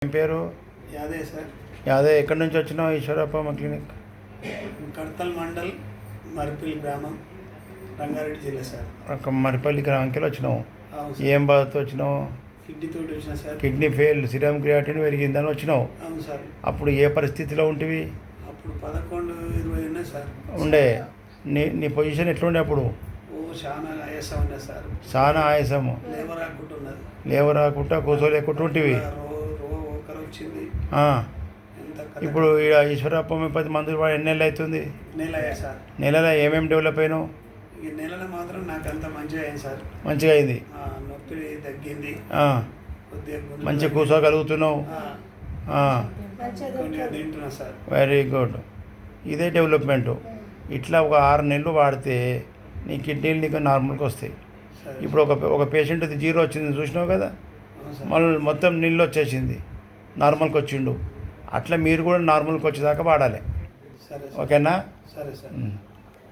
ఏం పేరు? యాదే సార్. యాదే. ఎక్కడి నుంచి వచ్చినావు? ఈశ్వరప్ప క్లినిక్. కడతల్ మండల్, మరిపల్లి గ్రామం, రంగారెడ్డి జిల్లా సార్. మరిపల్లి గ్రామంకి వచ్చినావు. అవును సార్. ఏం బాధతో వచ్చినావు? కిడ్నీ తోటి వచ్చిన sir. Kidney fail, serum creatinine పెరిగిందని వచ్చినావు. అవును సార్. అప్పుడు ఏ పరిస్థితిలో ఉంటివి? అప్పుడు 11-20 ఉన్నాయి సార్. ఉండే. నీ పొజిషన్ ఎట్లుండే అప్పుడు? చాలా ఆయాసం ఉండే సార్. చాలా ఆయాసము. లేవరాకుంటున్నది. లేవరాకుంటా కూర్చోలేకుంటూ ఉంటివి. ఒకరు వచ్చింది. ఇప్పుడు ఈశ్వరప్ప 10 మందులు వాడు ఎన్ని నెలలు అవుతుంది? నెల అయ్యా సార్. నెలలో ఏమేమి డెవలప్ అయినావు? ఈ నెలలో మాత్రం నాకు అంత మంచిగా అయింది సార్. మంచిగా అయింది. నొప్పి తగ్గింది. కొద్దిగా మంచిగా కూర్చోగలుగుతున్నావు. తింటున్నా సార్. Very good. ఇదే డెవలప్మెంటు. ఇట్లా ఒక 6 నెలలు వాడితే నీ కిడ్నీలు నీకు నార్మల్కి వస్తాయి. ఇప్పుడు ఒక పేషెంట్ 0 వచ్చింది చూసినావు కదా, మళ్ళీ మొత్తం నీళ్ళు వచ్చేసింది, నార్మల్కి వచ్చిండు. అట్లా మీరు కూడా నార్మల్కి వచ్చేదాకా వాడాలి. సరే. ఓకేనా? సరే సార్.